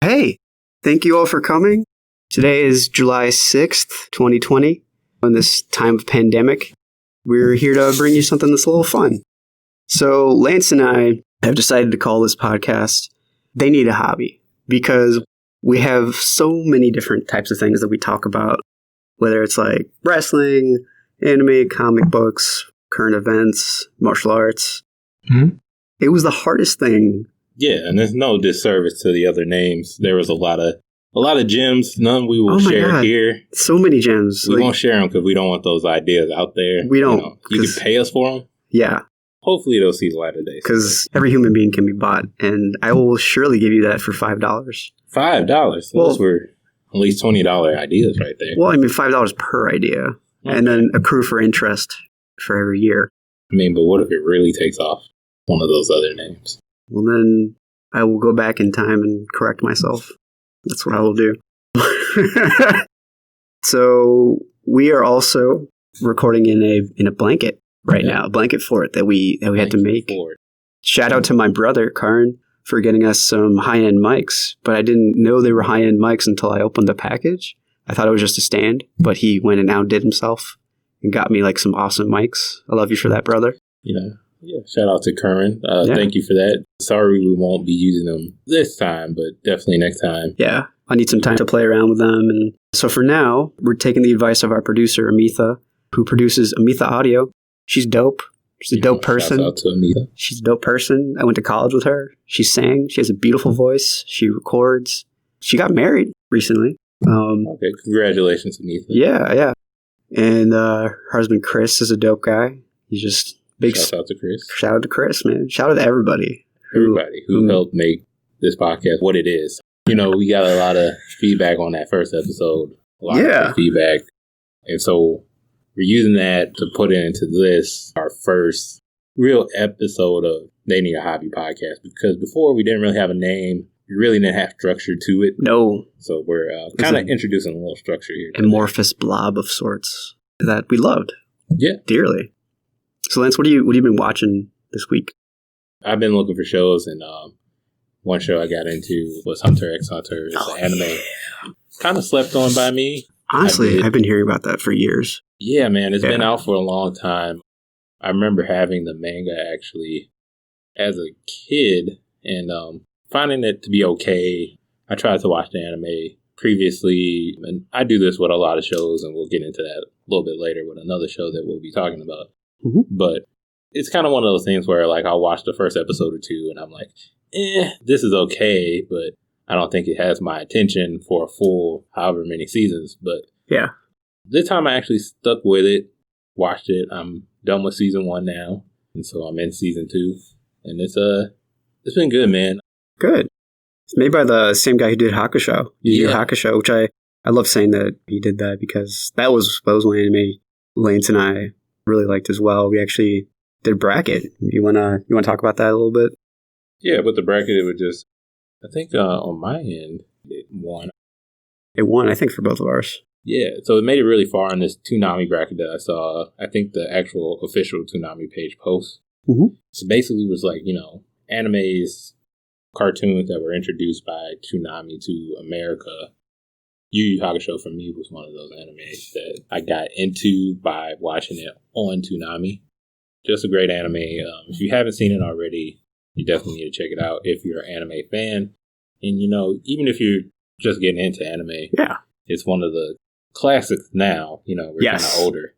Hey, thank you all for coming. Today is July 6th, 2020. In this time of pandemic, we're here to bring you something that's a little fun. So Lance and I have decided to call this podcast They Need a Hobby, because we have so many different types of things that we talk about, whether it's like wrestling, anime, comic books, current events, martial arts. Mm-hmm. It was the hardest thing. Yeah, and there's no disservice to the other names. There was a lot of gems. None we will share here. So many gems. We won't share them because we don't want those ideas out there. We don't. You can pay us for them. Yeah. Hopefully they'll see the light of day. Because every human being can be bought, and I will surely give you that for $5. $5? Those were at least $20 ideas right there. Well, I mean, $5 per idea, and then accrue for interest for every year. I mean, but what if it really takes off one of those other names? Well, then I will go back in time and correct myself. That's what I will do. So we are also recording in a blanket right now, a blanket fort that we had to make. Shout out to my brother, Karan, for getting us some high-end mics, but I didn't know they were high-end mics until I opened the package. I thought it was just a stand, but he went and outdid himself and got me like some awesome mics. I love you for that, brother. Yeah, shout out to Curran. Thank you for that. Sorry we won't be using them this time, but definitely next time. Yeah, I need some time to play around with them. And so for now, we're taking the advice of our producer, Amitha, who produces Amitha Audio. She's dope. She's a dope person. Shout out to Amitha. She's a dope person. I went to college with her. She sang. She has a beautiful voice. She records. She got married recently. Okay, congratulations, Amitha. Yeah. And her husband, Chris, is a dope guy. He's just... Shout out to Chris. Shout out to Chris, man. Shout out to everybody. Who helped make this podcast what it is. We got a lot of feedback on that first episode. A lot of feedback. And so we're using that to put it into this, our first real episode of They Need a Hobby podcast. Because before we didn't really have a name. We really didn't have structure to it. No. So we're kind of introducing a little structure here. Amorphous blob of sorts that we loved. Yeah. Dearly. So Lance, what have you been watching this week? I've been looking for shows, and one show I got into was Hunter x Hunter. It's an anime. Yeah. Kind of slept on by me. Honestly, I've been hearing about that for years. Yeah, man. It's been out for a long time. I remember having the manga, actually, as a kid, and finding it to be okay. I tried to watch the anime previously, and I do this with a lot of shows, and we'll get into that a little bit later with another show that we'll be talking about. Mm-hmm. But it's kind of one of those things where, like, I'll watch the first episode or two and I'm like, this is okay, but I don't think it has my attention for a full however many seasons. But yeah, this time I actually stuck with it, watched it. I'm done with season 1 now, and so I'm in season 2, and it's been good, man. Good. It's made by the same guy who did Hakusho. Hakusho, which I love saying that he did that because that was one anime Lance and I really liked as well. We actually did bracket. You wanna talk about that a little bit? Yeah, but the bracket, it would just, I think on my end, it won. It won, I think, for both of ours. Yeah, so it made it really far in this Toonami bracket that I saw. I think the actual official Toonami page post. Mm-hmm. So basically it was like, animes, cartoons that were introduced by Toonami to America. Yu Yu Hakusho for me was one of those animes that I got into by watching it on Toonami. Just a great anime. If you haven't seen it already, you definitely need to check it out if you're an anime fan. And, even if you're just getting into anime, it's one of the classics now. We're kind of older.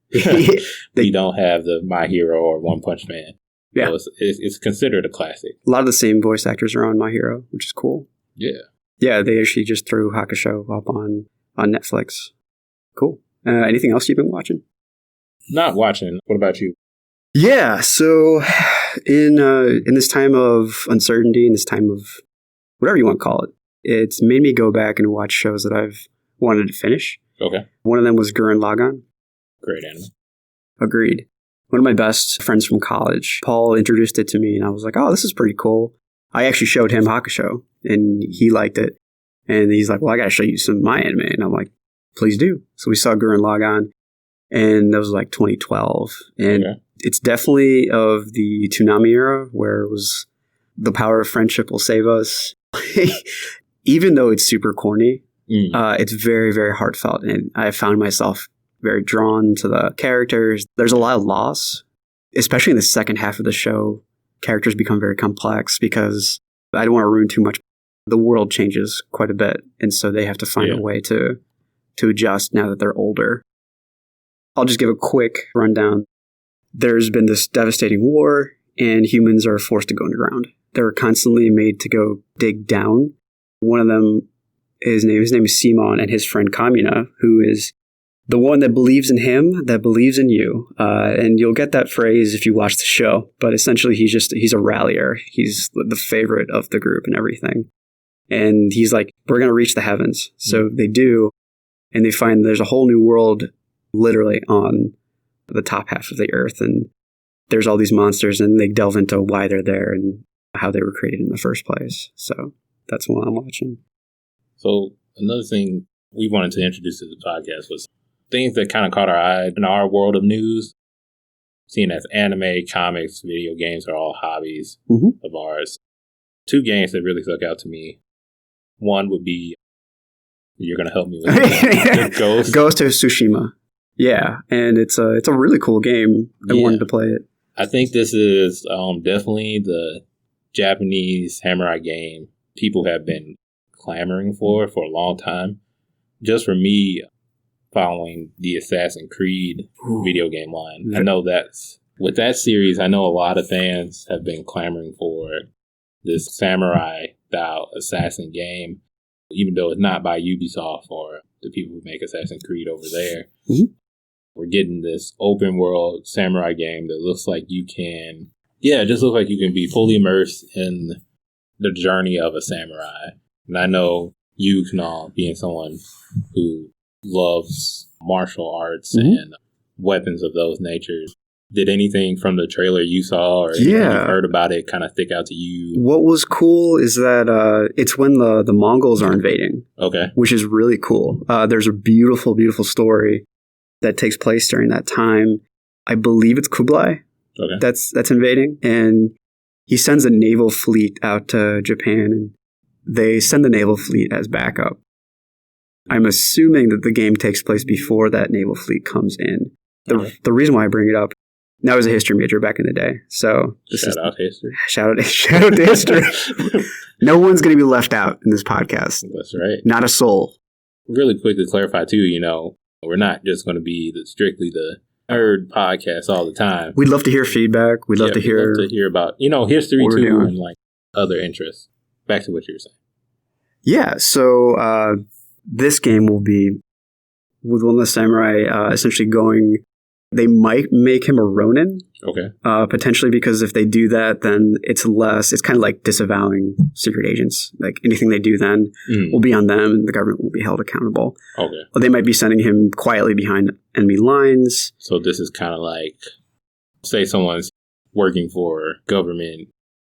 We don't have the My Hero or One Punch Man. Yeah. So it's considered a classic. A lot of the same voice actors are on My Hero, which is cool. Yeah. Yeah, they actually just threw Hakusho up on Netflix. Cool. Anything else you've been watching? Not watching. What about you? Yeah, so in this time of uncertainty, in this time of whatever you want to call it, it's made me go back and watch shows that I've wanted to finish. Okay. One of them was Gurren Lagann. Great anime. Agreed. One of my best friends from college, Paul, introduced it to me, and I was like, oh, this is pretty cool. I actually showed him Hakusho, and he liked it. And he's like, well, I got to show you some of my anime. And I'm like, please do. So we saw Gurren Lagann, and that was like 2012. And it's definitely of the Toonami era, where it was the power of friendship will save us. even though it's super corny, it's very, very heartfelt. And I found myself very drawn to the characters. There's a lot of loss, especially in the second half of the show. Characters become very complex because I don't want to ruin too much. The world changes quite a bit. And so they have to find a way to adjust now that they're older. I'll just give a quick rundown. There's been this devastating war, and humans are forced to go underground. They're constantly made to go dig down. One of them, his name is Simon, and his friend Kamina, who is the one that believes in him, that believes in you. And you'll get that phrase if you watch the show. But essentially, he's a rallier. He's the favorite of the group and everything. And he's like, we're going to reach the heavens. So they do, and they find there's a whole new world literally on the top half of the earth. And there's all these monsters, and they delve into why they're there and how they were created in the first place. So that's what I'm watching. So another thing we wanted to introduce to the podcast was things that kind of caught our eye in our world of news. Seeing as anime, comics, video games are all hobbies of ours. 2 games that really stuck out to me. One would be, you're going to help me with it, Ghost of Tsushima. Yeah, and it's a really cool game. I wanted to play it. I think this is definitely the Japanese samurai game people have been clamoring for a long time. Just for me, following the Assassin's Creed video game line. I know with that series, I know a lot of fans have been clamoring for this samurai-style assassin game, even though it's not by Ubisoft or the people who make Assassin's Creed over there. We're getting this open world samurai game that looks like you can, it just looks like you can be fully immersed in the journey of a samurai. And I know you, Kunaal, being someone who loves martial arts and weapons of those natures. Did anything from the trailer you saw or anything you heard about it kind of stick out to you? What was cool is that it's when the Mongols are invading. Okay. Which is really cool. There's a beautiful, beautiful story that takes place during that time. I believe it's Kublai that's invading. And he sends a naval fleet out to Japan, and they send the naval fleet as backup. I'm assuming that the game takes place before that naval fleet comes in. The reason why I bring it up, I was a history major back in the day, so shout out history. Shout out to history. No one's going to be left out in this podcast. That's right. Not a soul. Really quick to clarify too, we're not just going to be strictly the nerd podcast all the time. We'd love to hear feedback. We'd love to hear about history too and like other interests. Back to what you were saying. Yeah. So this game will be with one of the samurai essentially going. They might make him a Ronin. Okay. Potentially, because if they do that, then it's kind of like disavowing secret agents. Like anything they do then will be on them, and the government will be held accountable. Okay. Or they might be sending him quietly behind enemy lines. So this is kind of like, say someone's working for government,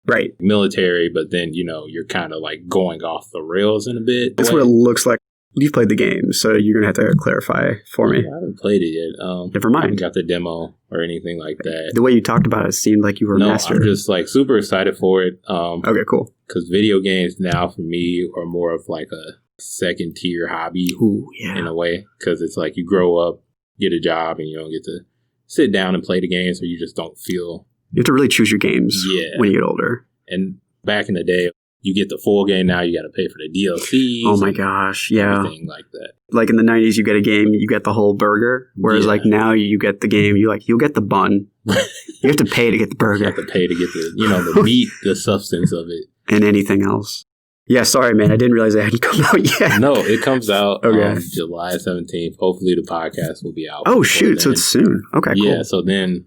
right? Military, but then, you're kind of like going off the rails in a bit. That's what it looks like. You've played the game, so you're going to have to clarify for me. I haven't played it yet. Never mind. I haven't got the demo or anything like that. The way you talked about it seemed like you were a master. I'm just like super excited for it. Okay, cool. Because video games now for me are more of like a second tier hobby in a way. Because it's like you grow up, get a job, and you don't get to sit down and play the games, or you just don't feel... You have to really choose your games when you get older. And back in the day, you get the full game. Now you got to pay for the DLCs. Oh my gosh, yeah. Everything like that. Like in the 90s, you get a game, you get the whole burger. Whereas like now you get the game, you'll get the bun. You have to pay to get the burger. You have to pay to get the, the meat, the substance of it. And anything else. Yeah, sorry, man. I didn't realize it hadn't come out yet. No, it comes out July 17th. Hopefully the podcast will be out. Oh, shoot. Then. So it's soon. Okay, cool. Yeah, so then,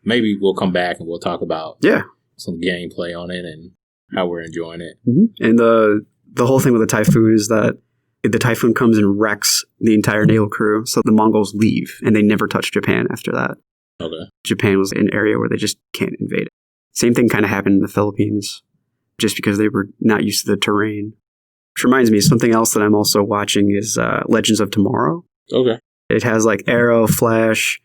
maybe we'll come back and we'll talk about some gameplay on it and how we're enjoying it. Mm-hmm. And the whole thing with the typhoon is that the typhoon comes and wrecks the entire naval crew. So the Mongols leave and they never touch Japan after that. Okay. Japan was an area where they just can't invade it. Same thing kind of happened in the Philippines just because they were not used to the terrain. Which reminds me, something else that I'm also watching is Legends of Tomorrow. Okay. It has like Arrow, Flash.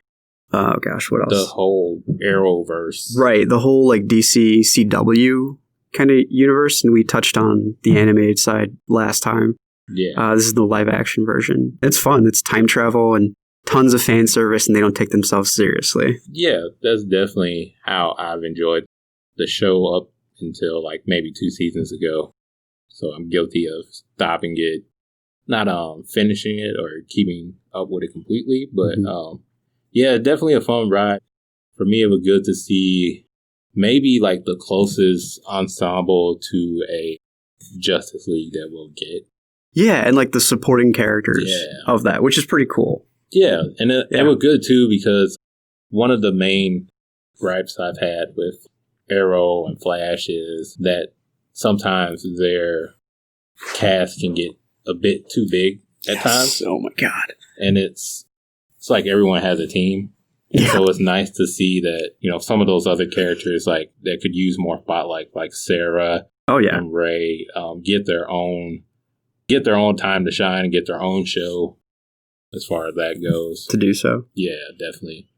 Oh gosh, what else? The whole Arrowverse. Right. The whole like DC CW kind of universe, and we touched on the animated side last time. Yeah. This is the live action version. It's fun. It's time travel and tons of fan service, and they don't take themselves seriously. Yeah, that's definitely how I've enjoyed the show up until like maybe 2 seasons ago. So I'm guilty of stopping it, not finishing it or keeping up with it completely. But yeah, definitely a fun ride. For me, it was good to see maybe like the closest ensemble to a Justice League that we'll get. Yeah, and like the supporting characters of that, which is pretty cool. Yeah, and it was good too because one of the main gripes I've had with Arrow and Flash is that sometimes their cast can get a bit too big at times. Oh my god. And it's like everyone has a team. And so it's nice to see that, you know, some of those other characters like that could use more spotlight, like Sarah and Ray, get their own time to shine and get their own show as far as that goes. To do so. Yeah, definitely.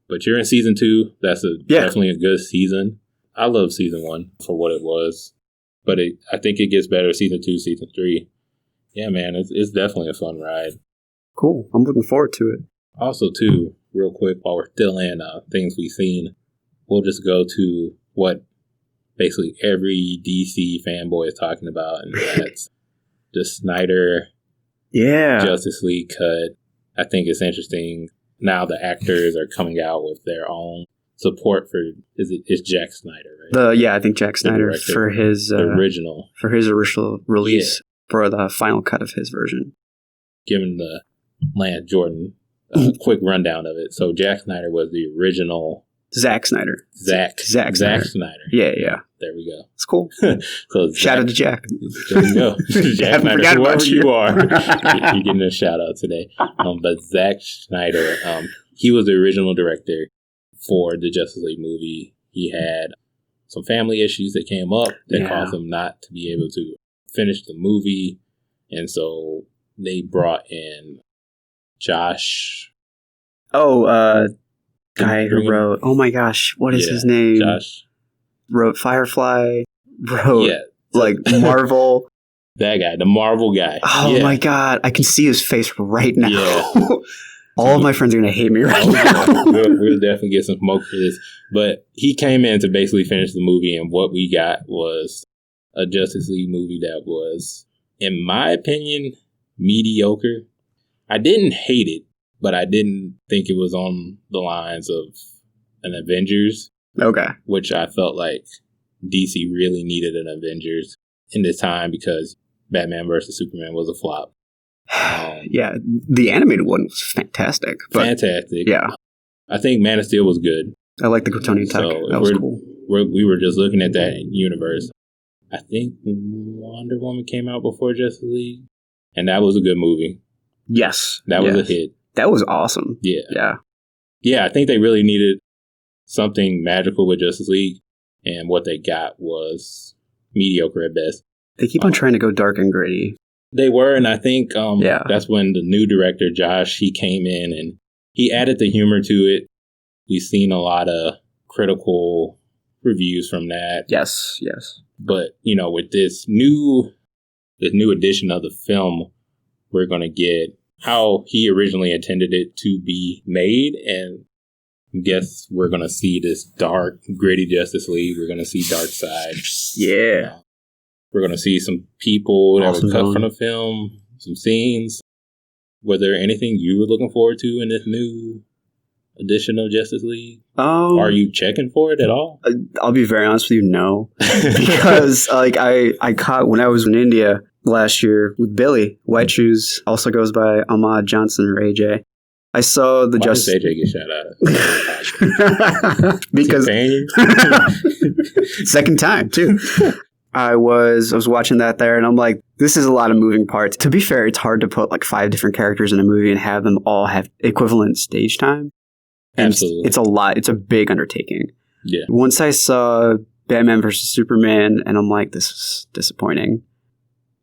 But you're in season 2. That's definitely a good season. I love season 1 for what it was. But I think it gets better season 2, season 3. Yeah, man, it's definitely a fun ride. Cool. I'm looking forward to it. Also, too, real quick, while we're still in things we've seen, we'll just go to what basically every DC fanboy is talking about, and that's the Snyder Justice League cut. I think it's interesting. Now the actors are coming out with their own support for it's Jack Snyder, right? I think Jack Snyder for his original release for the final cut of his version. Given the Lance Jordan quick rundown of it. So Jack Snyder was the original Zack Snyder. Zack Snyder. Yeah. There we go. It's cool. So shout out to Jack. There you go. Jack Snyder, whoever you are, you're getting a shout out today. But Zack Snyder, he was the original director for the Justice League movie. He had some family issues that came up that caused him not to be able to finish the movie. And so they brought in Josh. Guy who wrote, oh my gosh, what is his name? Josh. Wrote Firefly, wrote like Marvel. That guy, the Marvel guy. Oh my god, I can see his face right now. Yeah. All of my friends are going to hate me right now. We'll definitely get some smoke for this. But he came in to basically finish the movie, and what we got was a Justice League movie that was, in my opinion, mediocre. I didn't hate it, but I didn't think it was on the lines of an Avengers. Okay. Which I felt like DC really needed an Avengers in this time because Batman vs. Superman was a flop. Yeah, the animated one was fantastic. Fantastic. Yeah. I think Man of Steel was good. I like the Kryptonian tech. So that was cool. We were just looking at that universe. I think Wonder Woman came out before Justice League, and that was a good movie. Yes. That was a hit. That was awesome. Yeah. Yeah. Yeah, I think they really needed something magical with Justice League, and what they got was mediocre at best. They keep on trying to go dark and gritty. They were, and I think that's when the new director, Josh, he came in and he added the humor to it. We've seen a lot of critical reviews from that. Yes. But, you know, with this new edition of the film, we're going to get how he originally intended it to be made, and I guess we're going to see this dark, gritty Justice League. We're going to see Darkseid. Yeah. We're going to see some people that were cut from the film, some scenes. Was there anything you were looking forward to in this new edition of Justice League? Are you checking for it at all? I'll be very honest with you, no. Because I caught when I was in India last year with Billy. White Shoes also goes by Ahmad Johnson or AJ. I saw the Why does AJ get shout out? Because second time too. I was watching that there, and I'm like, this is a lot of moving parts. To be fair, it's hard to put like 5 different characters in a movie and have them all have equivalent stage time. And Absolutely. It's a lot. It's a big undertaking. Yeah. Once I saw Batman vs. Superman, and I'm like, this is disappointing.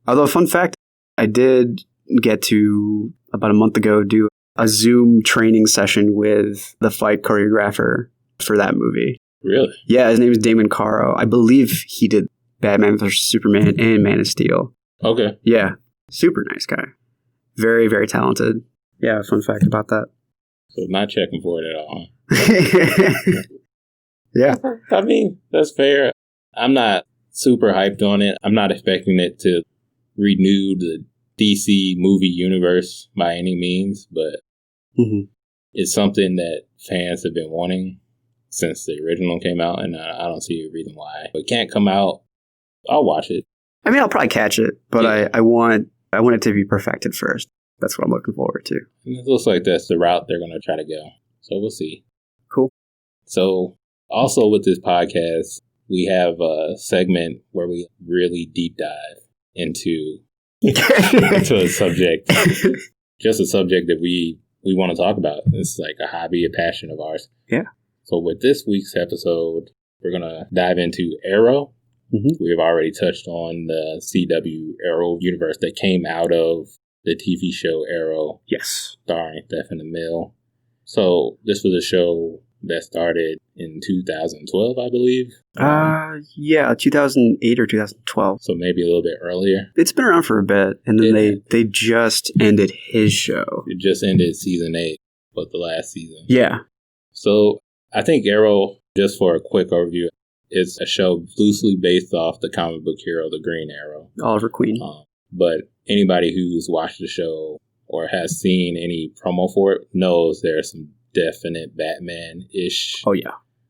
Although, fun fact, I did get to, about a month ago, do a Zoom training session with the fight choreographer for that movie. Really? Yeah, his name is Damon Caro. I believe he did Batman vs. Superman and Man of Steel. Okay. Yeah. Super nice guy. Very, very talented. Yeah, fun fact about that. So not checking for it at all. Yeah. I mean, that's fair. I'm not super hyped on it. I'm not expecting it to renew the DC movie universe by any means, but it's something that fans have been wanting since the original came out, and I don't see a reason why. If it can't come out, I'll watch it. I mean, I'll probably catch it, but yeah. I want it to be perfected first. That's what I'm looking forward to. And it looks like that's the route they're going to try to go. So we'll see. Cool. So also with this podcast, we have a segment where we really deep dive into a subject, just a subject that we want to talk about. It's like a hobby, a passion of ours. Yeah. So with this week's episode, we're going to dive into Arrow. We have already touched on the CW Arrow universe that came out of the TV show Arrow. Yes. Starring Stephen Amell. So this was a show that started in 2012, I believe. Yeah, 2008 or 2012. So maybe a little bit earlier. It's been around for a bit, and then they just ended his show. It just ended season 8, but the last season. Yeah. So I think Arrow, just for a quick overview, is a show loosely based off the comic book hero, the Green Arrow. Oliver Queen. But anybody who's watched the show or has seen any promo for it knows there's some definite Batman-ish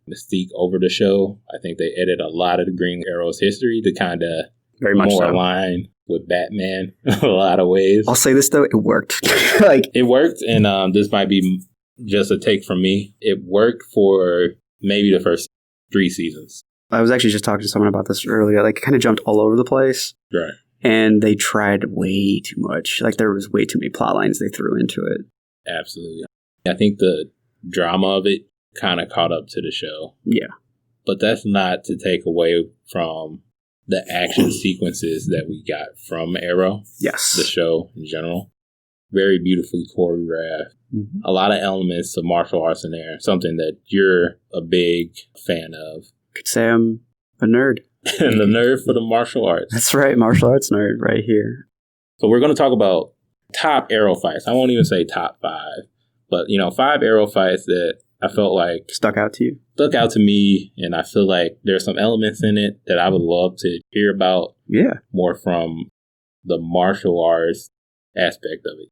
mystique over the show. I think they edit a lot of the Green Arrow's history to kind of very much more align with Batman in a lot of ways. I'll say this, though, it worked. It worked, and this might be just a take from me. It worked for maybe the first 3 seasons. I was actually just talking to someone about this earlier. Like, it kind of jumped all over the place. Right. And they tried way too much. Like, there was way too many plot lines they threw into it. Absolutely. I think the drama of it kind of caught up to the show. Yeah. But that's not to take away from the action sequences that we got from Arrow. Yes. The show in general. Very beautifully choreographed. A lot of elements of martial arts in there. Something that you're a big fan of. Could say I'm a nerd. And the nerd for the martial arts. That's right, martial arts nerd right here. So we're going to talk about top Arrow fights. I won't even say top 5, but 5 Arrow fights that I felt like stuck out to you. Stuck out to me, and I feel like there's some elements in it that I would love to hear about. Yeah, more from the martial arts aspect of it.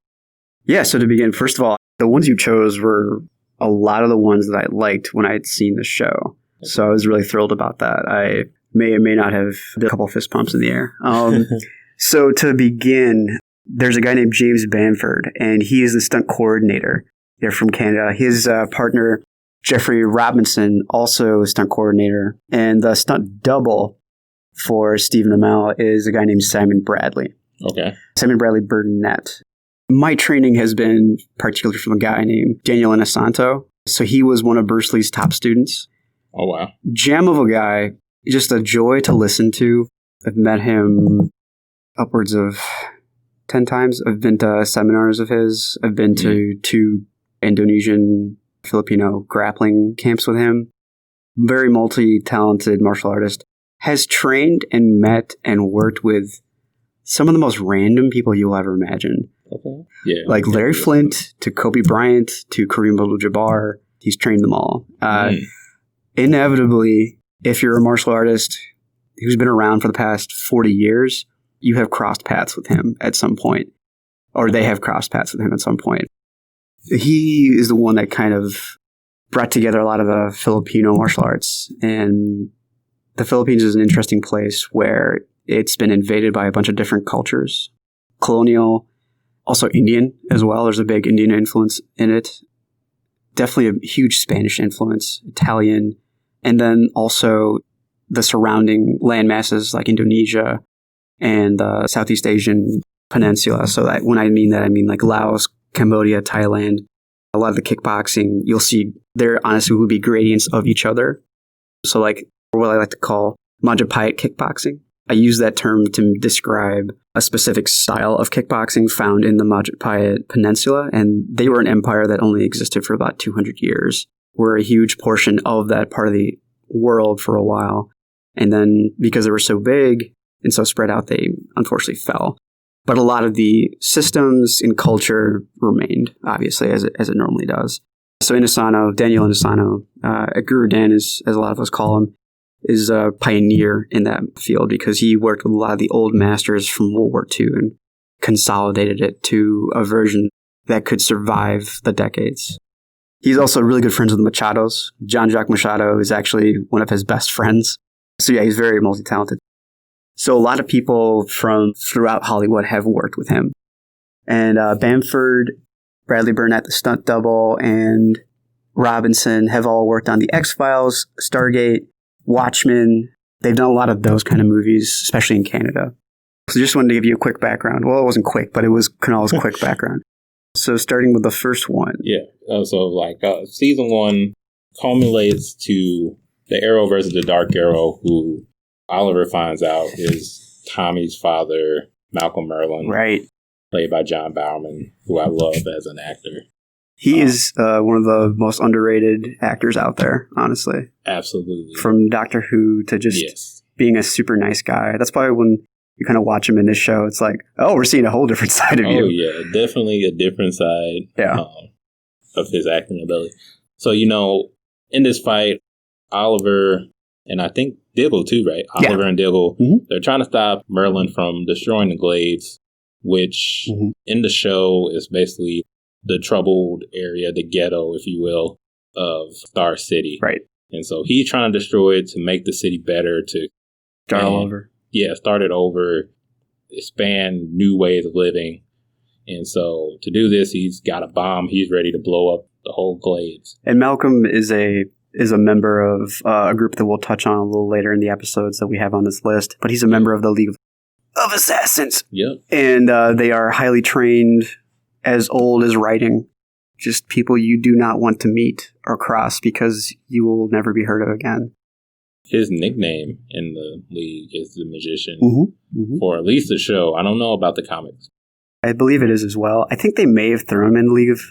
Yeah. So to begin, first of all, the ones you chose were a lot of the ones that I liked when I had seen the show. So I was really thrilled about that. I may or may not have done a couple fist pumps in the air. So to begin, there's a guy named James Bamford, and he is the stunt coordinator. They're from Canada. His partner, Jeffrey Robinson, also a stunt coordinator. And the stunt double for Stephen Amell is a guy named Simon Bradley. Okay. Simon Bradley Burnett. My training has been particularly from a guy named Daniel Inosanto. So he was one of Bruce Lee's top students. Oh, wow. Gem of a guy. Just a joy to listen to. I've met him upwards of 10 times. I've been to seminars of his. I've been to 2 Indonesian Filipino grappling camps with him. Very multi-talented martial artist. Has trained and met and worked with some of the most random people you'll ever imagine. Okay. Yeah. Like Larry Flint to Kobe Bryant to Kareem Abdul-Jabbar. He's trained them all. Inevitably, if you're a martial artist who's been around for the past 40 years, you have crossed paths with him at some point. Or they have crossed paths with him at some point. He is the one that kind of brought together a lot of the Filipino martial arts. And the Philippines is an interesting place where it's been invaded by a bunch of different cultures. Colonial, also Indian as well. There's a big Indian influence in it. Definitely a huge Spanish influence, Italian. And then also the surrounding land masses like Indonesia and the Southeast Asian peninsula. So that when I mean that, I mean like Laos, Cambodia, Thailand. A lot of the kickboxing, you'll see there honestly will be gradients of each other. So like what I like to call Majapahit kickboxing. I use that term to describe a specific style of kickboxing found in the Majapahit Peninsula, and they were an empire that only existed for about 200 years. We're a huge portion of that part of the world for a while. And then because they were so big and so spread out, they unfortunately fell. But a lot of the systems and culture remained, obviously, as it normally does. So Daniel Inosanto, Guru Dan, as a lot of us call him, is a pioneer in that field because he worked with a lot of the old masters from World War II and consolidated it to a version that could survive the decades. He's also really good friends with the Machados. Jean-Jacques Machado is actually one of his best friends. So yeah, he's very multi-talented. So a lot of people from throughout Hollywood have worked with him. And Bamford, Bradley Burnett, the stunt double, and Robinson have all worked on The X-Files, Stargate, Watchmen. They've done a lot of those kind of movies, especially in Canada. So just wanted to give you a quick background. Well, it wasn't quick, but it was Kunal's quick background. So starting with the first one. Yeah. Season 1 culminates to the Arrow versus the Dark Arrow, who Oliver finds out is Tommy's father, Malcolm Merlyn. Right. Played by John Bowerman, who I love as an actor. He is one of the most underrated actors out there, honestly. Absolutely. From Doctor Who to just being a super nice guy. That's probably when you kind of watch him in this show, it's like, oh, we're seeing a whole different side of you. Oh, yeah. Definitely a different side of his acting ability. So, in this fight, Oliver, and I think Diggle too, right? Oliver and Diggle, they're trying to stop Merlyn from destroying the Glades, which in the show is basically the troubled area, the ghetto, if you will, of Star City. Right. And so he's trying to destroy it to make the city better, to start all over. Yeah, start it over, expand new ways of living. And so to do this, he's got a bomb. He's ready to blow up the whole Glades. And Malcolm is a member of a group that we'll touch on a little later in the episodes that we have on this list. But he's a member of the League of Assassins. Yep. And they are highly trained, as old as writing. Just people you do not want to meet or cross because you will never be heard of again. His nickname in the League is the Magician, for at least the show. I don't know about the comics. I believe it is as well. I think they may have thrown him in League of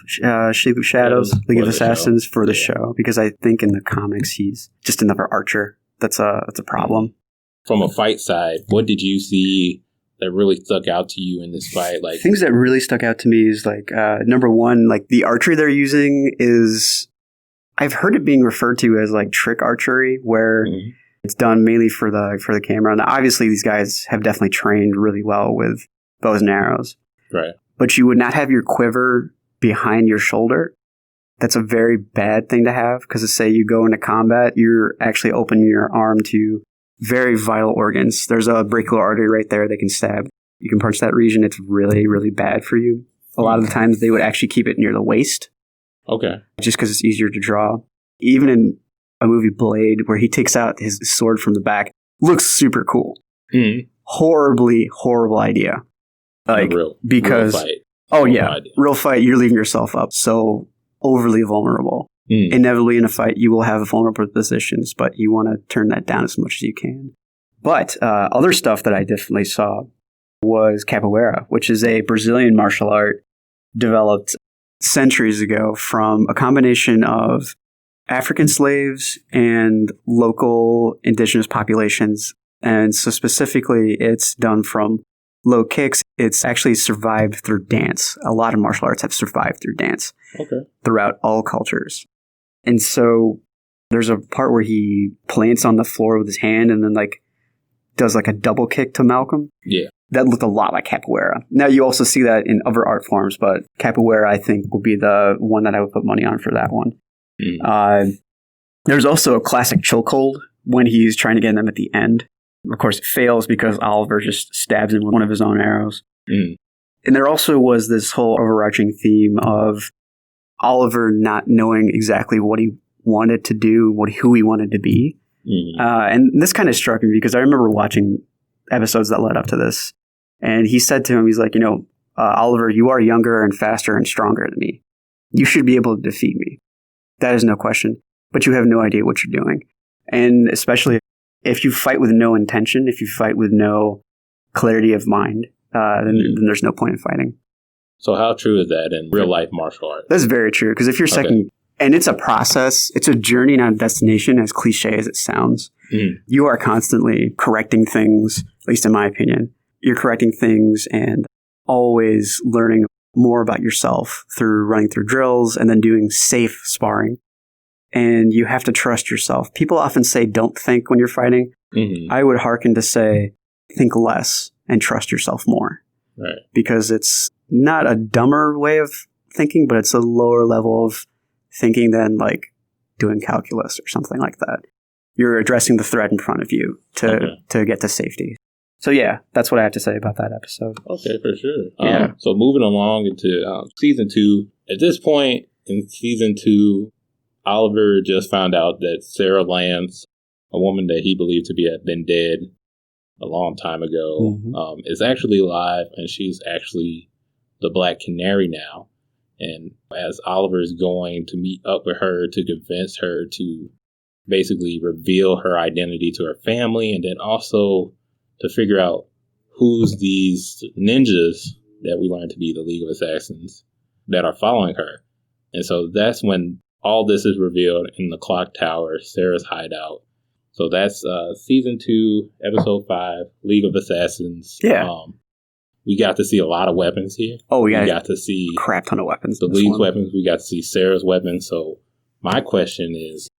Shadows, League of Assassins for the show, because I think in the comics he's just another archer. That's a problem. From a fight side, what did you see that really stuck out to you in this fight? Like things that really stuck out to me is like number one, like the archery they're using is, I've heard it being referred to as like trick archery, where it's done mainly for the camera. Now, obviously, these guys have definitely trained really well with bows and arrows. Right. But you would not have your quiver behind your shoulder. That's a very bad thing to have, because say you go into combat, you're actually opening your arm to very vital organs. There's a brachial artery right there that can stab. You can punch that region. It's really, really bad for you. A lot of the times they would actually keep it near the waist. Okay. Just because it's easier to draw. Even in a movie Blade, where he takes out his sword from the back, looks super cool. Horribly, horrible idea. Like, real fight. Real fight. You're leaving yourself up so overly vulnerable. Inevitably in a fight, you will have vulnerable positions, but you want to turn that down as much as you can. But other stuff that I definitely saw was capoeira, which is a Brazilian martial art developed centuries ago from a combination of African slaves and local indigenous populations. And so specifically, it's done from low kicks. It's actually survived through dance. A lot of martial arts have survived through dance throughout all cultures. And so there's a part where he plants on the floor with his hand and then like does like a double kick to Malcolm. Yeah. That looked a lot like capoeira. Now you also see that in other art forms, but capoeira I think will be the one that I would put money on for that one. There's also a classic chokehold when he's trying to get them at the end. Of course, it fails because Oliver just stabs him with one of his own arrows. And there also was this whole overarching theme of Oliver not knowing exactly what he wanted to do, who he wanted to be. And this kind of struck me because I remember watching episodes that led up to this. And he said to him, he's like, Oliver, you are younger and faster and stronger than me. You should be able to defeat me. That is no question. But you have no idea what you're doing. And especially if you fight with no intention, if you fight with no clarity of mind, then there's no point in fighting. So how true is that in real life martial arts? That's very true. Because if you're second And it's a process. It's a journey, not a destination, as cliche as it sounds. You are constantly correcting things, at least in my opinion. You're correcting things and always learning more about yourself through running through drills and then doing safe sparring. And you have to trust yourself. People often say, don't think when you're fighting. I would hearken to say, think less and trust yourself more. Right. Because it's not a dumber way of thinking, but it's a lower level of thinking than like doing calculus or something like that. You're addressing the threat in front of you to get to safety. So yeah, that's what I have to say about that episode. Okay, for sure. So moving along into season 2. At this point in season 2, Oliver just found out that Sarah Lance, a woman that he believed to have been dead a long time ago, is actually alive, and she's actually the Black Canary now. And as Oliver is going to meet up with her to convince her to basically reveal her identity to her family, and then also to figure out who's these ninjas that we learn to be the League of Assassins that are following her. And so that's when all this is revealed in the clock tower, Sarah's hideout. So that's season 2, episode 5, League of Assassins. Yeah. We got to see a lot of weapons here. Oh, we got to see a crap ton of weapons. The League's weapons. We got to see Sarah's weapons. So my question is,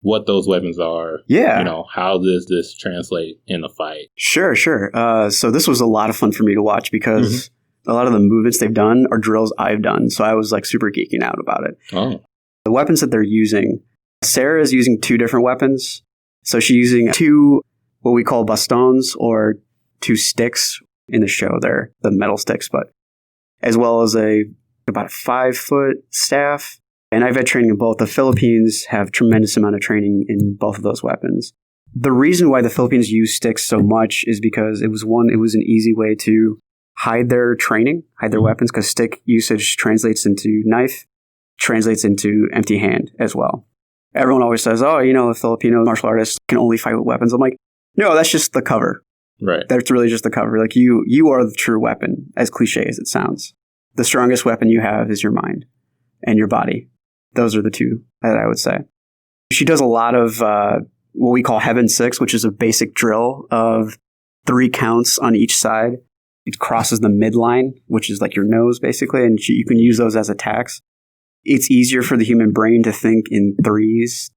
what those weapons are? Yeah. How does this translate in a fight? Sure. So this was a lot of fun for me to watch because a lot of the movements they've done are drills I've done. So I was like super geeking out about it. Oh. The weapons that they're using, Sarah is using 2 different weapons. So she's using 2, what we call bastons, or 2 sticks in the show. They're the metal sticks, but as well as about a 5-foot staff. And I've had training in both. The Philippines have tremendous amount of training in both of those weapons. The reason why the Philippines use sticks so much is because it was an easy way to hide their training, hide their weapons, because stick usage translates into knife, translates into empty hand as well. Everyone always says, a Filipino martial artist can only fight with weapons. I'm like, no, that's just the cover. Right. That's really just the cover. Like you are the true weapon, as cliche as it sounds. The strongest weapon you have is your mind and your body. Those are the 2 that I would say. She does a lot of what we call Heaven 6, which is a basic drill of 3 counts on each side. It crosses the midline, which is like your nose, basically, and you can use those as attacks. It's easier for the human brain to think in 3s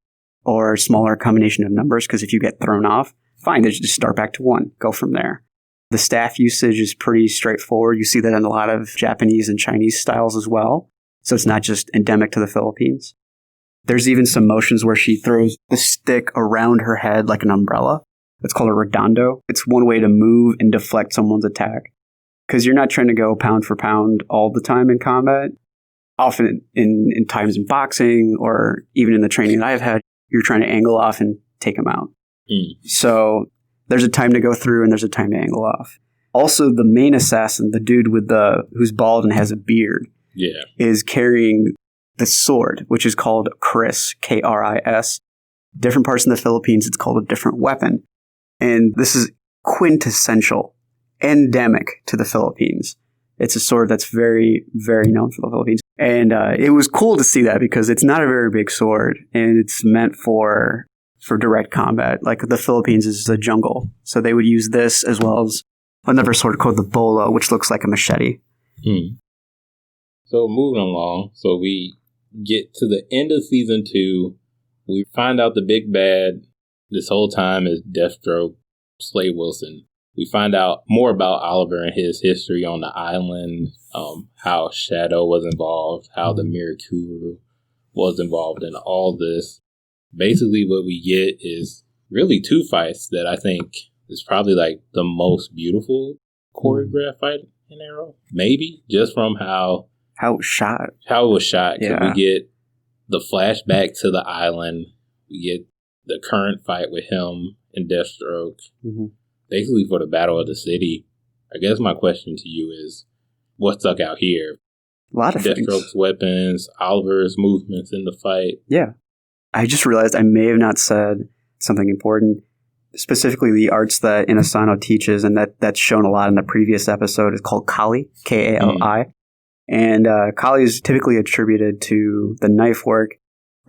or a smaller combination of numbers, because if you get thrown off, fine, then just start back to 1, go from there. The staff usage is pretty straightforward. You see that in a lot of Japanese and Chinese styles as well. So it's not just endemic to the Philippines. There's even some motions where she throws the stick around her head like an umbrella. It's called a redondo. It's one way to move and deflect someone's attack. Because you're not trying to go pound for pound all the time in combat. Often in times in boxing or even in the training that I've had, you're trying to angle off and take them out. So there's a time to go through and there's a time to angle off. Also, the main assassin, the dude who's bald and has a beard, is carrying the sword, which is called Kris, K-R-I-S. Different parts in the Philippines, it's called a different weapon. And this is quintessential, endemic to the Philippines. It's a sword that's very, very known for the Philippines. And it was cool to see that because it's not a very big sword and it's meant for direct combat. Like the Philippines is a jungle. So they would use this as well as another sword called the bolo, which looks like a machete. So moving along, so we get to the end of season 2. We find out the big bad this whole time is Deathstroke, Slade Wilson. We find out more about Oliver and his history on the island, how Shadow was involved, how the Mirakuru was involved in all this. Basically, what we get is really 2 fights that I think is probably like the most beautiful choreographed fight in Arrow. Maybe just from how it was shot. We get the flashback to the island. We get the current fight with him and Deathstroke. Basically for the Battle of the City. I guess my question to you is, what stuck out here? A lot of things. Deathstroke's weapons, Oliver's movements in the fight. Yeah. I just realized I may have not said something important. Specifically, the arts that Inosanto teaches, and that's shown a lot in the previous episode, is called Kali, K-A-L-I. And Kali is typically attributed to the knife work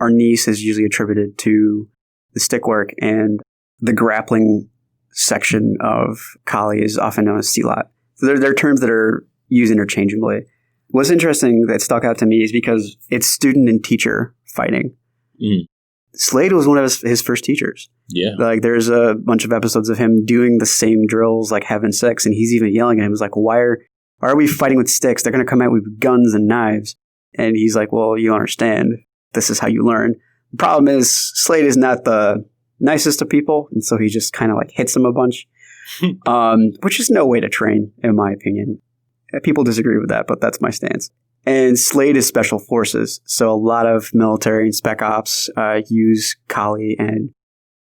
our niece is usually attributed to the stick work, and the grappling section of Kali is often known as Silat. So they're terms that are used interchangeably. What's interesting that stuck out to me is because it's student and teacher fighting. Mm. Slade was one of his first teachers. Yeah. Like, there's a bunch of episodes of him doing the same drills, like having sex, and he's even yelling at him. He's like, why are we fighting with sticks? They're going to come out with guns and knives. And he's like, well, you understand. This is how you learn. The problem is Slade is not the nicest of people, and so he just kind of like hits him a bunch, which is no way to train, in my opinion. People disagree with that, but that's my stance. And Slade is special forces, so a lot of military and spec ops use Kali and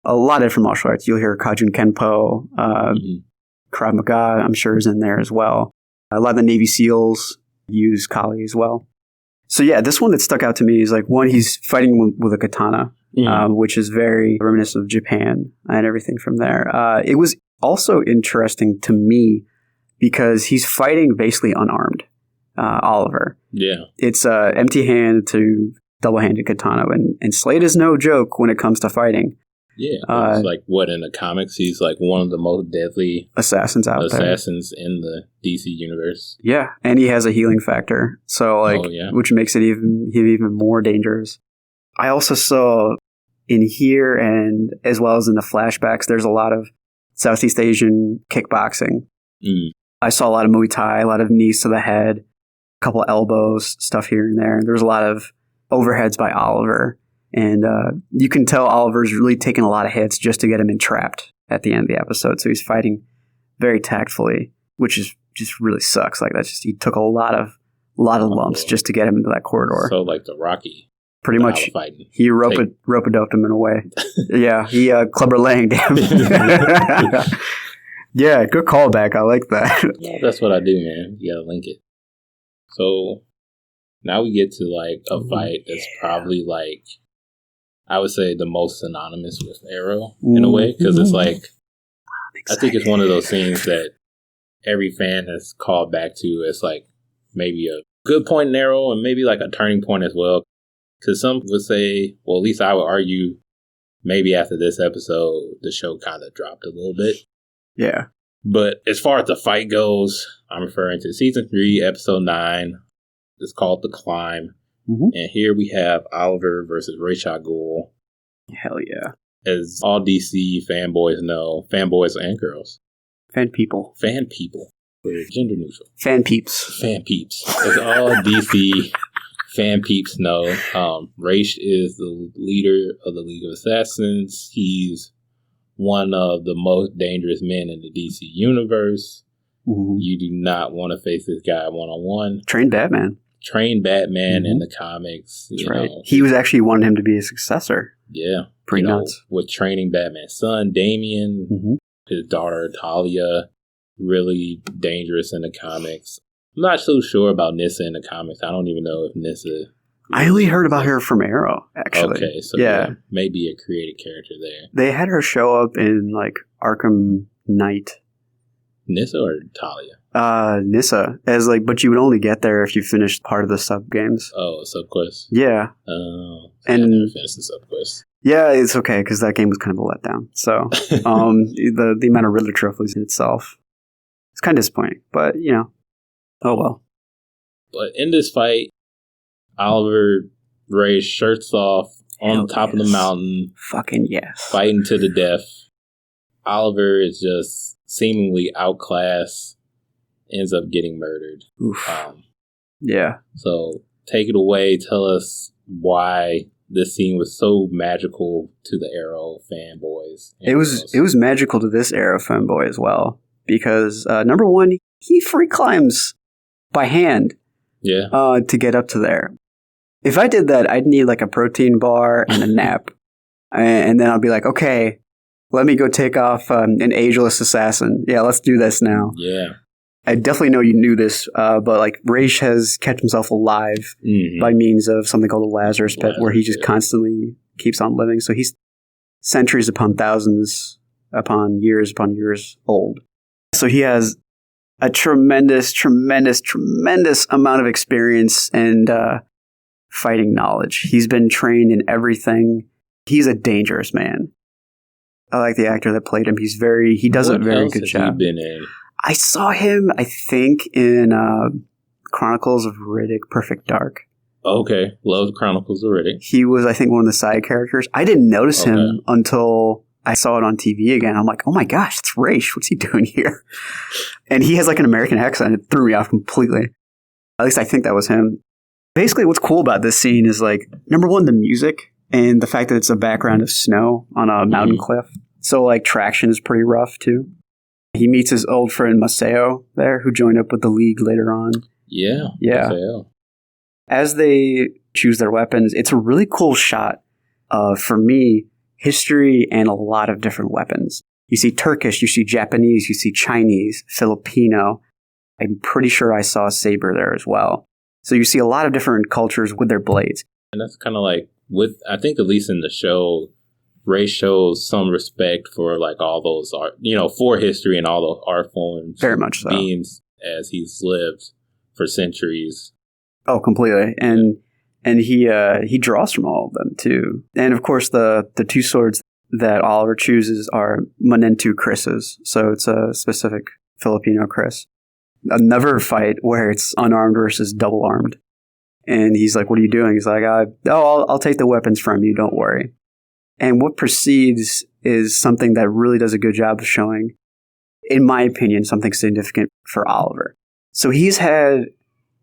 a lot of different martial arts. You'll hear Kajun Kenpo, Krav Maga, I'm sure, is in there as well. A lot of the Navy SEALs use Kali as well. So yeah, this one that stuck out to me is like, one, he's fighting with a katana, which is very reminiscent of Japan and everything from there. It was also interesting to me because he's fighting basically unarmed, Oliver. Yeah. It's empty-handed to double-handed katana, and Slade is no joke when it comes to fighting. Yeah, it's like what in the comics, he's like one of the most deadly assassins in the DC universe. Yeah, and he has a healing factor, so like, which makes it even more dangerous. I also saw in here, and as well as in the flashbacks, there's a lot of Southeast Asian kickboxing. Mm. I saw a lot of Muay Thai, a lot of knees to the head, a couple elbows, stuff here and there. There was a lot of overheads by Oliver. And you can tell Oliver's really taking a lot of hits just to get him entrapped at the end of the episode. So he's fighting very tactfully, which is just really sucks. Like, that's just, he took a lot of lumps just to get him into that corridor. So like the Rocky, pretty much, he rope-a-doped him in a way. Yeah, he Clubber Lang him. Yeah, good callback. I like that. Yeah, that's what I do, man. You gotta link it. So now we get to like a fight that's probably like, I would say, the most synonymous with Arrow in a way, because it's like, I think it's one of those scenes that every fan has called back to. It's like maybe a good point in Arrow and maybe like a turning point as well. Because some would say, well, at least I would argue, maybe after this episode, the show kind of dropped a little bit. Yeah. But as far as the fight goes, I'm referring to season 3, episode 9. It's called The Climb. Mm-hmm. And here we have Oliver versus Ra's al Ghul. Hell yeah. As all DC fanboys know, fanboys and girls. Fan people. We're gender neutral. Fan peeps. As all DC fan peeps know, Ra's is the leader of the League of Assassins. He's one of the most dangerous men in the DC universe. Mm-hmm. You do not want to face this guy one-on-one. Trained Batman in the comics. That's right. He was actually wanting him to be a successor. Yeah. Pretty nuts. With training Batman's son, Damian, his daughter, Talia, really dangerous in the comics. I'm not so sure about Nyssa in the comics. I don't even know if Nyssa... I only heard about her from Arrow, actually. Okay, so yeah, maybe a created character there. They had her show up in, like, Arkham Knight. Nyssa or Talia? Nyssa. But you would only get there if you finished part of the sub-games. Oh, sub-quest? Yeah. Oh. And I never finished the sub-quest. Yeah, it's okay, because that game was kind of a letdown. So, the amount of Riddler trophies in itself, it's kind of disappointing. But, oh well. But in this fight, Oliver Ray shirts off on top of the mountain. Fucking yes. Fighting to the death. Oliver is just seemingly outclassed, ends up getting murdered. Oof. Yeah. So take it away. Tell us why this scene was so magical to the Arrow fanboys. It was magical to this Arrow fanboy as well. Because, number one, he free climbs by hand. Yeah. To get up to there. If I did that, I'd need like a protein bar and a nap. And then I'll be like, okay, let me go take off an ageless assassin. Yeah, let's do this now. Yeah. I definitely know you knew this, but like Ra's has kept himself alive by means of something called a Lazarus pit, where he just constantly keeps on living. So he's centuries upon thousands upon years old. So he has a tremendous amount of experience and fighting knowledge. He's been trained in everything. He's a dangerous man. I like the actor that played him. He does a very good job. What else has he been in? I saw him, I think, in Chronicles of Riddick, Perfect Dark. Okay. Love Chronicles of Riddick. He was, I think, one of the side characters. I didn't notice him until I saw it on TV again. I'm like, oh my gosh, it's Raish. What's he doing here? And he has like an American accent. It threw me off completely. At least I think that was him. Basically, what's cool about this scene is like, number one, the music and the fact that it's a background of snow on a mountain cliff. So like traction is pretty rough too. He meets his old friend Maceo there, who joined up with the League later on. Yeah. Maceo. As they choose their weapons, it's a really cool shot of, for me, history and a lot of different weapons. You see Turkish, you see Japanese, you see Chinese, Filipino. I'm pretty sure I saw a saber there as well. So you see a lot of different cultures with their blades. And that's kind of like, I think at least in the show, Ray shows some respect for like all those art, for history and all those art forms. Very much so. Beings as he's lived for centuries. Oh, completely. And he draws from all of them too. And of course, the two swords that Oliver chooses are Manentu Chris's. So it's a specific Filipino Chris. Another fight where it's unarmed versus double armed. And he's like, what are you doing? He's like, I'll take the weapons from you. Don't worry. And what precedes is something that really does a good job of showing, in my opinion, something significant for Oliver. So he's had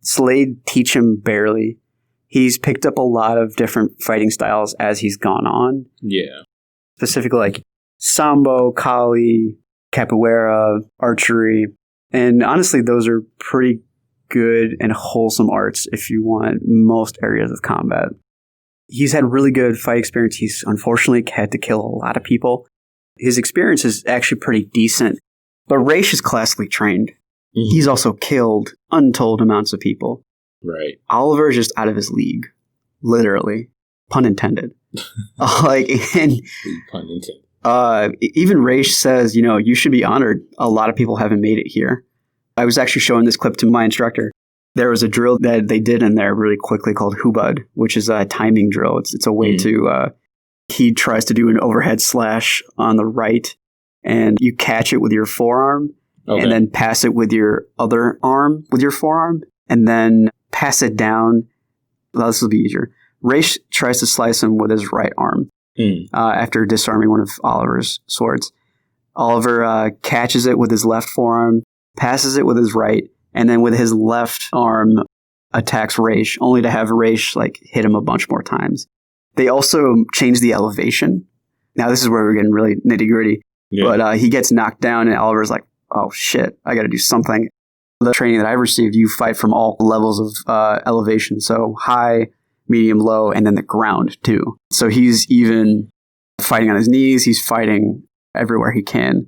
Slade teach him barely. He's picked up a lot of different fighting styles as he's gone on. Yeah. Specifically like Sambo, Kali, Capoeira, archery. And honestly, those are pretty good and wholesome arts if you want most areas of combat. He's had really good fight experience. He's unfortunately had to kill a lot of people. His experience is actually pretty decent. But Raish is classically trained. Mm-hmm. He's also killed untold amounts of people. Right. Oliver is just out of his league. Literally. Pun intended. Pun intended. Even Raish says, you should be honored. A lot of people haven't made it here. I was actually showing this clip to my instructor. There was a drill that they did in there really quickly called Hubud, which is a timing drill. It's a way to, he tries to do an overhead slash on the right, and you catch it with your forearm, and then pass it with your other arm, with your forearm, and then pass it down. Well, this will be easier. Raish tries to slice him with his right arm after disarming one of Oliver's swords. Oliver catches it with his left forearm, passes it with his right, and then with his left arm attacks Raish, only to have Raish hit him a bunch more times. They also changed the elevation. Now this is where we're getting really nitty gritty. Yeah. But he gets knocked down, and Oliver's like, "Oh shit, I got to do something." The training that I received, you fight from all levels of elevation, so high, medium, low, and then the ground too. So he's even fighting on his knees. He's fighting everywhere he can.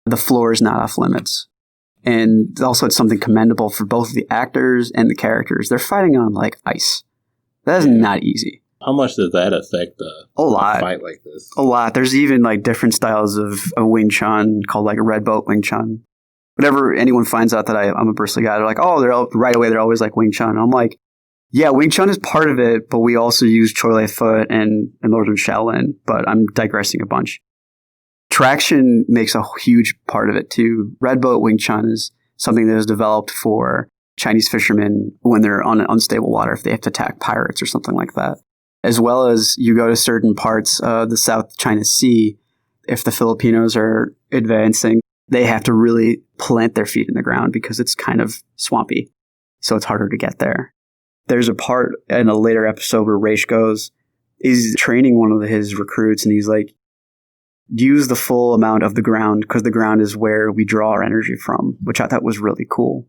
The floor is not off limits. And also it's something commendable for both the actors and the characters. They're fighting on ice. That is not easy. How much does that affect a fight like this? A lot. There's even different styles of Wing Chun called Red Boat Wing Chun. Whenever anyone finds out that I'm a Bruce Lee guy, they're like, oh, right away they're always like Wing Chun. And I'm like, yeah, Wing Chun is part of it, but we also use Choi Lei Foot and Northern Shaolin. But I'm digressing a bunch. Traction makes a huge part of it too. Red Boat Wing Chun is something that is developed for Chinese fishermen when they're on unstable water, if they have to attack pirates or something like that. As well as you go to certain parts of the South China Sea, if the Filipinos are advancing, they have to really plant their feet in the ground because it's kind of swampy. So it's harder to get there. There's a part in a later episode where Raish he's training one of his recruits, and he's like, use the full amount of the ground because the ground is where we draw our energy from, which I thought was really cool.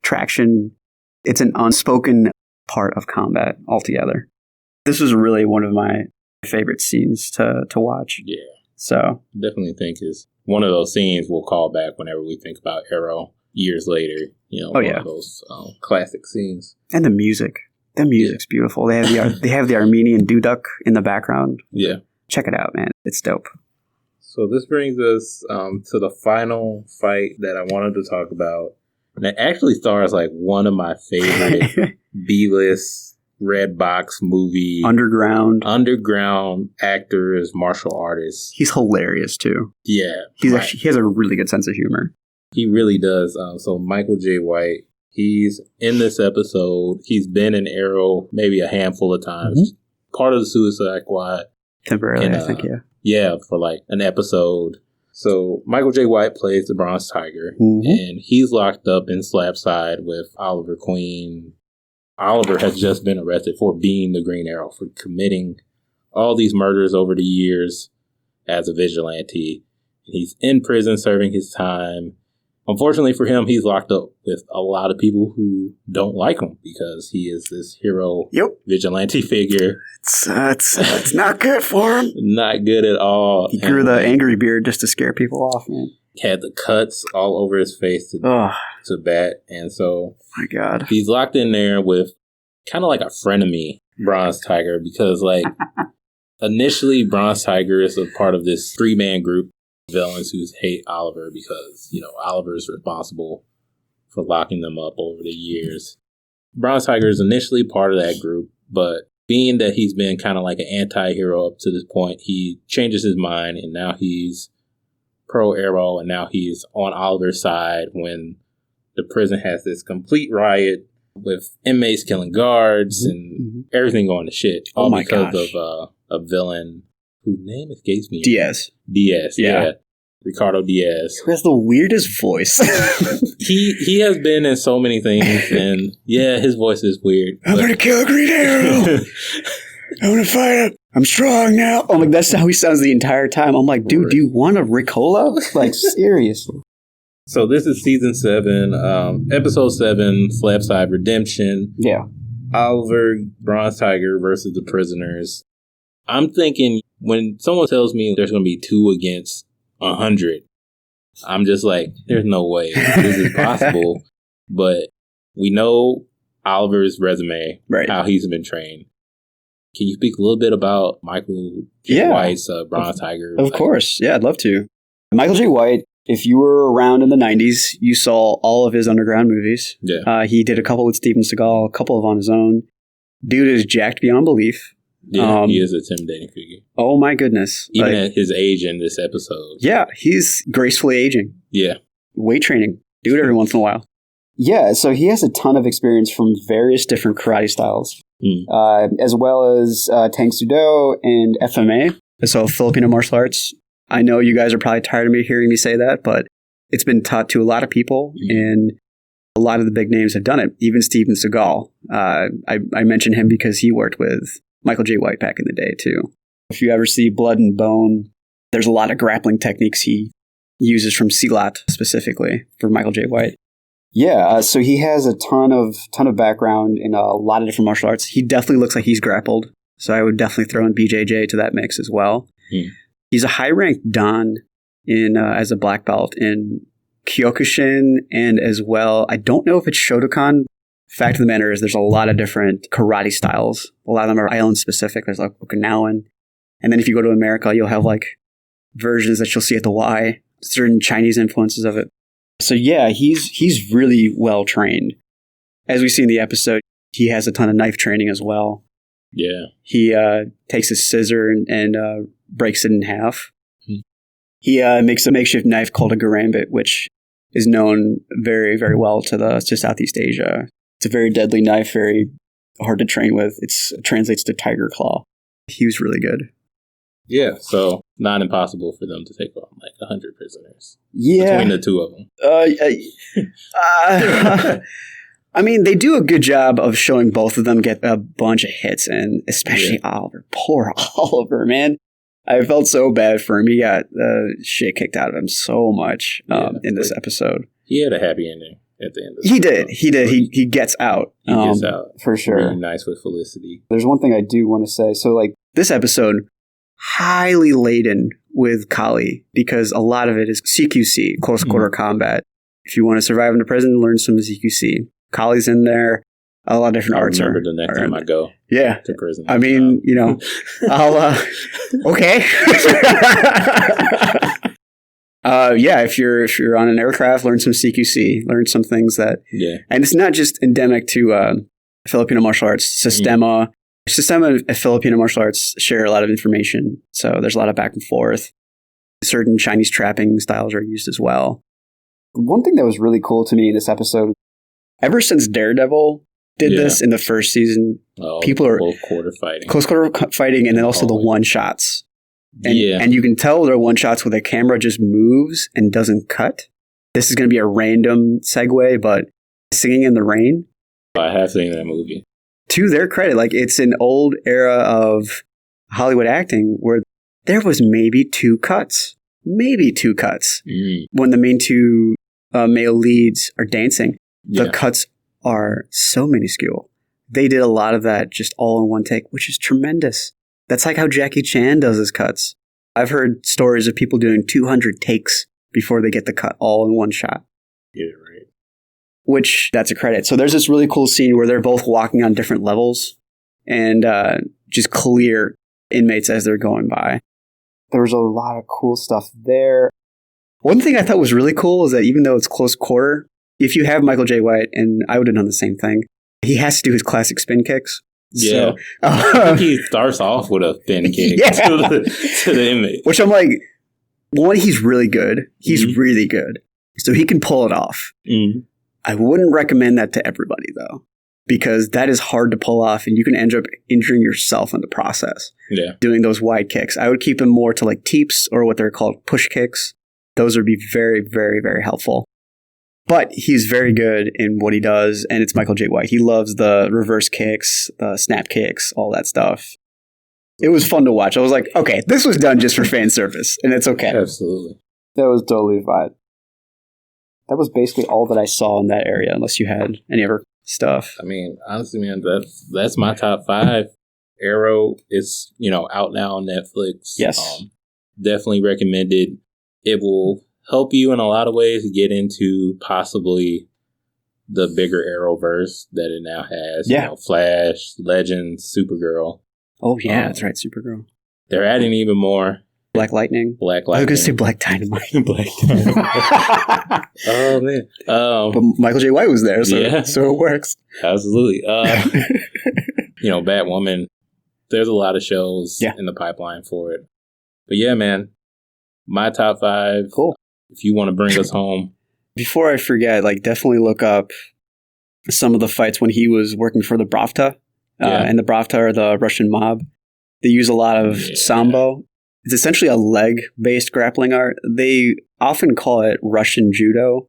Traction, it's an unspoken part of combat altogether. This was really one of my favorite scenes to watch. Yeah. So definitely think is one of those scenes we'll call back whenever we think about Arrow years later. One of those classic scenes. And the music. The music's beautiful. They have the Armenian duduk in the background. Yeah. Check it out, man. It's dope. So this brings us to the final fight that I wanted to talk about. And it actually stars one of my favorite B-list red box movie. Underground actors, martial artists. He's hilarious too. Yeah. He has a really good sense of humor. He really does. So Michael J. White, he's in this episode. He's been in Arrow maybe a handful of times. Part of the Suicide Squad. Temporarily, I think, yeah. Yeah, for like an episode. So Michael J. White plays the Bronze Tiger, and he's locked up in Slapside with Oliver Queen. Oliver has just been arrested for being the Green Arrow, for committing all these murders over the years as a vigilante. He's in prison serving his time. Unfortunately for him, he's locked up with a lot of people who don't like him because he is this hero vigilante figure. It's not good for him. Not good at all. He grew the angry beard just to scare people off, man. Had the cuts all over his face to bat. And so my God, he's locked in there with kind of like a frenemy Bronze Tiger because like initially Bronze Tiger is a part of this 3-man group villains who hate Oliver because, you know, Oliver is responsible for locking them up over the years. Bronze Tiger is initially part of that group, but being that he's been kind of like an anti-hero up to this point, he changes his mind and now he's pro-Arrow and now he's on Oliver's side when the prison has this complete riot with inmates killing guards and everything going to shit. All because of a villain whose name escapes me. Diaz, yeah. Ricardo Diaz. Who has the weirdest voice. He has been in so many things, and yeah, his voice is weird. I'm going to kill Green Arrow. I'm going to fight him. I'm strong now. I'm like, that's how he sounds the entire time. I'm like, dude, do you want a Ricola? Like, seriously. So this is season 7, episode 7, Slapside Redemption. Yeah. Oliver, Bronze Tiger versus the prisoners. I'm thinking when someone tells me there's going to be 2 against 100, I'm just like, there's no way this is possible. But we know Oliver's resume, how he's been trained. Can you speak a little bit about Michael J. White's Bronze Tiger? Of course. Yeah, I'd love to. Michael J. White, if you were around in the 90s, you saw all of his underground movies. Yeah. He did a couple with Steven Seagal, a couple of on his own. Dude is jacked beyond belief. Yeah, he is an intimidating figure. Oh my goodness. Even at his age in this episode. Yeah, he's gracefully aging. Yeah. Weight training. Do it every once in a while. Yeah, so he has a ton of experience from various different karate styles, as well as Tang Soo Do and FMA, so Filipino martial arts. I know you guys are probably tired of me hearing me say that, but it's been taught to a lot of people, and a lot of the big names have done it. Even Steven Seagal. I mention him because he worked with Michael J. White back in the day, too. If you ever see Blood and Bone, there's a lot of grappling techniques he uses from Silat specifically for Michael J. White. Yeah, so he has a ton of background in a lot of different martial arts. He definitely looks like he's grappled, so I would definitely throw in BJJ to that mix as well. He's a high-ranked Dan in as a black belt in Kyokushin, and as well, I don't know if it's Shotokan. Fact of the matter is there's a lot of different karate styles. A lot of them are island-specific. There's like Okinawan. And then if you go to America, you'll have like versions that you'll see at the Y, certain Chinese influences of it. So yeah, he's really well trained. As we see in the episode, he has a ton of knife training as well. Yeah. He takes a scissor and breaks it in half. He makes a makeshift knife called a garambit, which is known very, very well to Southeast Asia. It's a very deadly knife, very hard to train with. It translates to tiger claw. He was really good. Yeah, so not impossible for them to take on like 100 prisoners. Yeah. Between the two of them. I mean, they do a good job of showing both of them get a bunch of hits, and especially Oliver. Poor Oliver, man. I felt so bad for him. He got the shit kicked out of him so much in this episode. He had a happy ending at the end of He did. He gets out. He gets out. For sure. Really nice with Felicity. There's one thing I do want to say. So, like, this episode, highly laden with Kali, because a lot of it is CQC, close quarter combat. If you want to survive in the prison, learn some CQC. Kali's in there. A lot of different arts are. I'll remember the next time I go to prison. I mean, you know, I'll, okay. If you're on an aircraft, learn some CQC, learn some things that, and it's not just endemic to Filipino martial arts, Sistema. Sistema and Filipino martial arts share a lot of information. So there's a lot of back and forth. Certain Chinese trapping styles are used as well. One thing that was really cool to me in this episode, ever since Daredevil did this in the first season, people are close quarter fighting, and then also the one shots. And you can tell they're one shots where the camera just moves and doesn't cut. This is going to be a random segue, but Singing in the Rain. I have seen that movie. To their credit, like it's an old era of Hollywood acting where there was maybe two cuts. When the main two male leads are dancing. The cuts are so minuscule. They did a lot of that just all in one take, which is tremendous. That's like how Jackie Chan does his cuts. I've heard stories of people doing 200 takes before they get the cut all in one shot. Yeah, right. Which, that's a credit. So there's this really cool scene where they're both walking on different levels and just clear inmates as they're going by. There was a lot of cool stuff there. One thing I thought was really cool is that even though it's close quarter, if you have Michael J. White, and I would have done the same thing, he has to do his classic spin kicks. Yeah. So, I think he starts off with a spin kick to the inmate. Which I'm like, one, he's really good. He's really good. So he can pull it off. I wouldn't recommend that to everybody, though, because that is hard to pull off, and you can end up injuring yourself in the process. Yeah. Doing those wide kicks. I would keep them more to like teeps or what they're called push kicks. Those would be very, very, very helpful. But he's very good in what he does, and it's Michael J. White. He loves the reverse kicks, the snap kicks, all that stuff. It was fun to watch. I was like, okay, this was done just for fan service, and it's okay. Absolutely. That was totally fine. That was basically all that I saw in that area, unless you had any other stuff. I mean, honestly, man, that's my top 5. Arrow is, out now on Netflix. Yes. Definitely recommended. It will help you in a lot of ways to get into possibly the bigger Arrowverse that it now has. Yeah. Flash, Legends, Supergirl. Oh, yeah, that's right, Supergirl. They're adding even more. Black Lightning. I was going to say Black Dynamite. Black Dynamite. Oh, man. But Michael J. White was there, so it works. Absolutely. Batwoman. There's a lot of shows in the pipeline for it. But yeah, man, my top 5. Cool. If you want to bring us home. Before I forget, definitely look up some of the fights when he was working for the Bravta. And the Bravta are the Russian mob. They use a lot of Sambo. It's essentially a leg-based grappling art. They often call it Russian judo,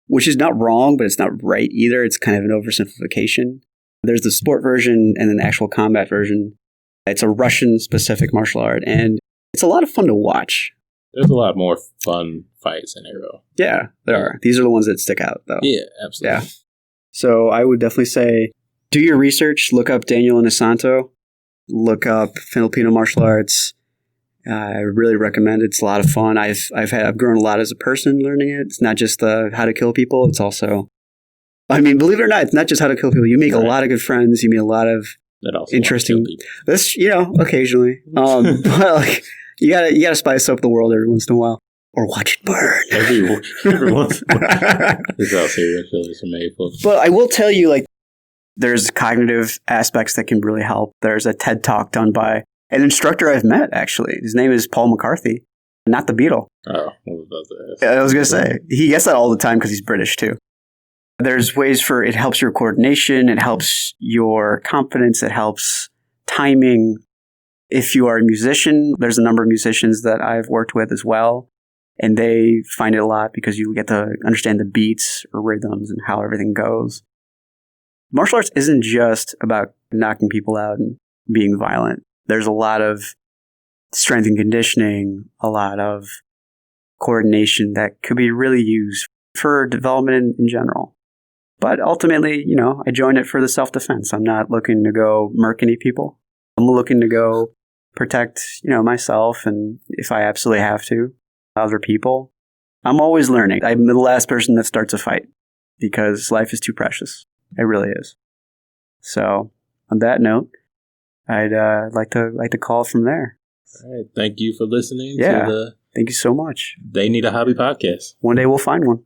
which is not wrong, but it's not right either. It's kind of an oversimplification. There's the sport version and an actual combat version. It's a Russian-specific martial art, and it's a lot of fun to watch. There's a lot more fun fights in Arrow. Yeah, there are. These are the ones that stick out, though. Yeah, absolutely. Yeah. So I would definitely say, do your research. Look up Daniel Inosanto. Look up Filipino martial arts. I really recommend it. It's a lot of fun. I've grown a lot as a person learning it. It's not just how to kill people. It's also, believe it or not, it's not just how to kill people. You make a lot of good friends. You meet a lot of interesting. This, occasionally. But you gotta spice up the world every once in a while, or watch it burn. Every once in a while. This is how serial killers are made, folks. But I will tell you, there's cognitive aspects that can really help. There's a TED Talk done by an instructor I've met, actually. His name is Paul McCarthy, not the Beatle. Oh, I was about to ask. I was going to say, he gets that all the time because he's British, too. There's ways it helps your coordination, it helps your confidence, it helps timing. If you are a musician, there's a number of musicians that I've worked with as well, and they find it a lot because you get to understand the beats or rhythms and how everything goes. Martial arts isn't just about knocking people out and being violent. There's a lot of strength and conditioning, a lot of coordination that could be really used for development in general. But ultimately, I joined it for the self-defense. I'm not looking to go murk any people. I'm looking to go protect, myself, and if I absolutely have to, other people. I'm always learning. I'm the last person that starts a fight because life is too precious. It really is. So, on that note, I'd like to call from there. All right. Thank you for listening to the Thank you so much. They Need a Hobby podcast. One day we'll find one.